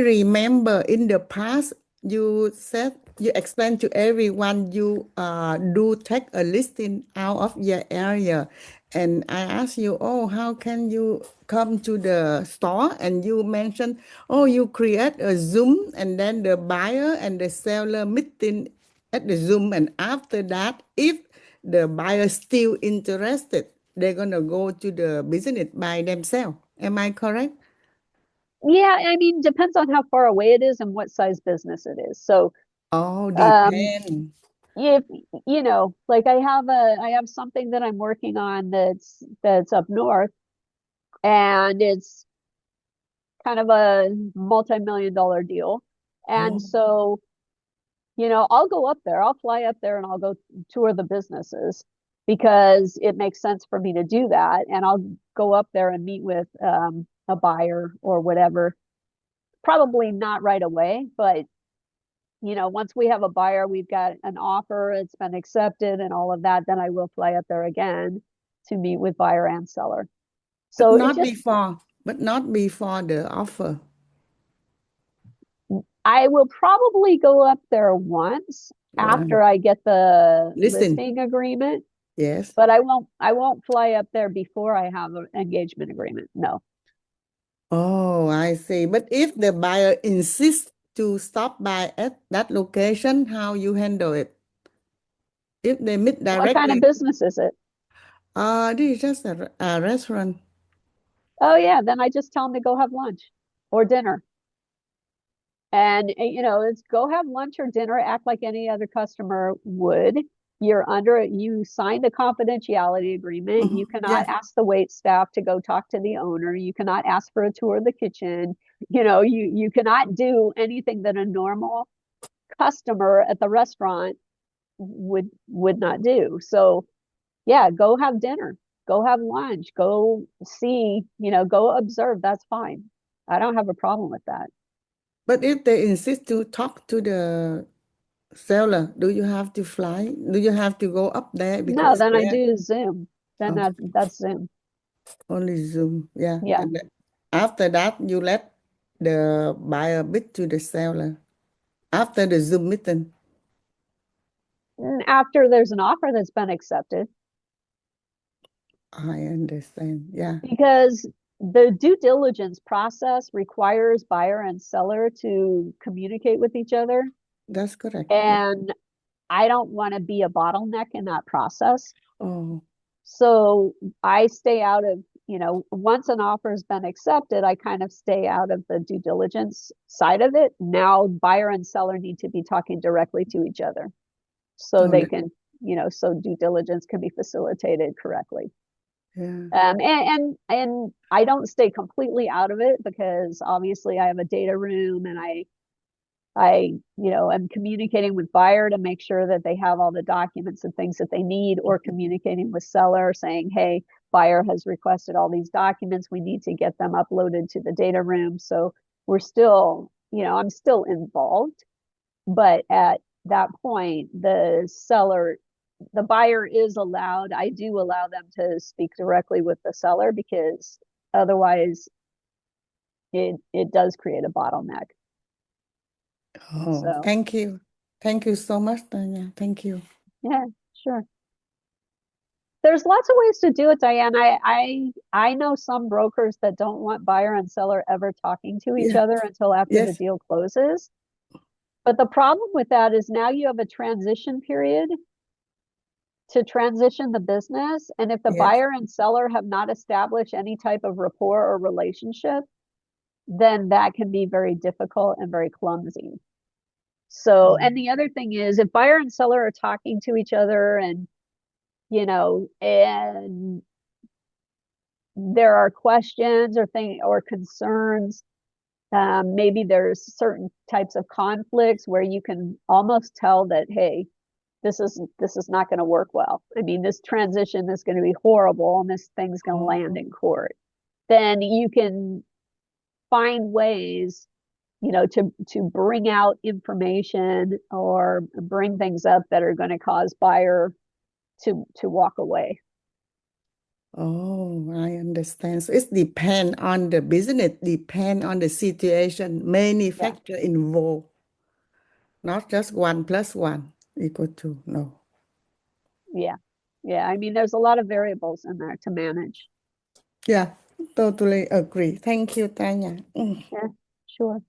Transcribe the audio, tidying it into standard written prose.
remember in the past you said you explained to everyone you do take a listing out of your area. And I asked you, oh, how can you come to the store? And you mentioned, oh, you create a Zoom and then the buyer and the seller meeting at the Zoom. And after that, if the buyer still interested, they're gonna go to the business by themselves. Am I correct? Yeah, I mean, depends on how far away it is and what size business it is. So, Oh, um, depend. if like I have something that I'm working on that's up north, and it's kind of a multi-million dollar deal. And Oh, so, I'll go up there, I'll fly up there and I'll go tour the businesses because it makes sense for me to do that. And I'll go up there and meet with a buyer or whatever. Probably not right away, but once we have a buyer, we've got an offer, it's been accepted and all of that, then I will fly up there again to meet with buyer and seller. but So it not just, before, but not before the offer. I will probably go up there once One. after I get the Listen, listing agreement, yes. but I won't fly up there before I have an engagement agreement. No. Oh, I see. But if the buyer insists to stop by at that location, how you handle it? If they meet What kind of directly, business is it? this is just a restaurant. Oh yeah, then I just tell them to go have lunch or dinner. And it's go have lunch or dinner, act like any other customer would. You signed a confidentiality agreement. You Mhm. cannot Yes. ask the wait staff to go talk to the owner. You cannot ask for a tour of the kitchen. You cannot do anything that a normal customer at the restaurant would not do. So yeah, go have dinner, go have lunch, go see, go observe. That's fine. I don't have a problem with that. But if they insist to talk to the seller, do you have to fly? Do you have to go up there No, because then I there do Zoom. Then oh, that's Zoom. only Zoom? Yeah. Yeah. And after that, you let the buyer bid to the seller after the Zoom meeting. And after there's an offer that's been accepted, I understand. Yeah, because the due diligence process requires buyer and seller to communicate with each other. that's correct. Yeah. And I don't want to be a bottleneck in that process. Oh, So I stay out of, once an offer has been accepted, I kind of stay out of the due diligence side of it. Now buyer and seller need to be talking directly to each other so oh, they can, so due diligence can be facilitated correctly. yeah. And I don't stay completely out of it because obviously I have a data room and am communicating with buyer to make sure that they have all the documents and things that they need, or communicating with seller saying, hey, buyer has requested all these documents. We need to get them uploaded to the data room. So we're still, I'm still involved, but at that point, the buyer is allowed, I do allow them to speak directly with the seller because otherwise it does create a bottleneck. Oh, So thank you. Thank you so much, Tanya. Thank you. yeah, sure. There's lots of ways to do it, Diane. I know some brokers that don't want buyer and seller ever talking to each Yeah. other until after the Yes. deal closes. But the problem with that is now you have a transition period to transition the business. And if the Yes. buyer and seller have not established any type of rapport or relationship, then that can be very difficult and very clumsy. So, Oh, and the other thing is if buyer and seller are talking to each other and there are questions or concerns, maybe there's certain types of conflicts where you can almost tell that, hey, this is not going to work well. I mean, this transition is going to be horrible and this thing's going to land oh, in court. Then you can find ways, to bring out information or bring things up that are going to cause buyer to walk away. Oh, I understand. So it depends on the business, depend on the situation, many Yeah. factors involved, not just 1 + 1 = 2. No. Yeah. Yeah. I mean, there's a lot of variables in there to manage. Yeah, totally agree. Thank you, Tanya. Yeah, sure.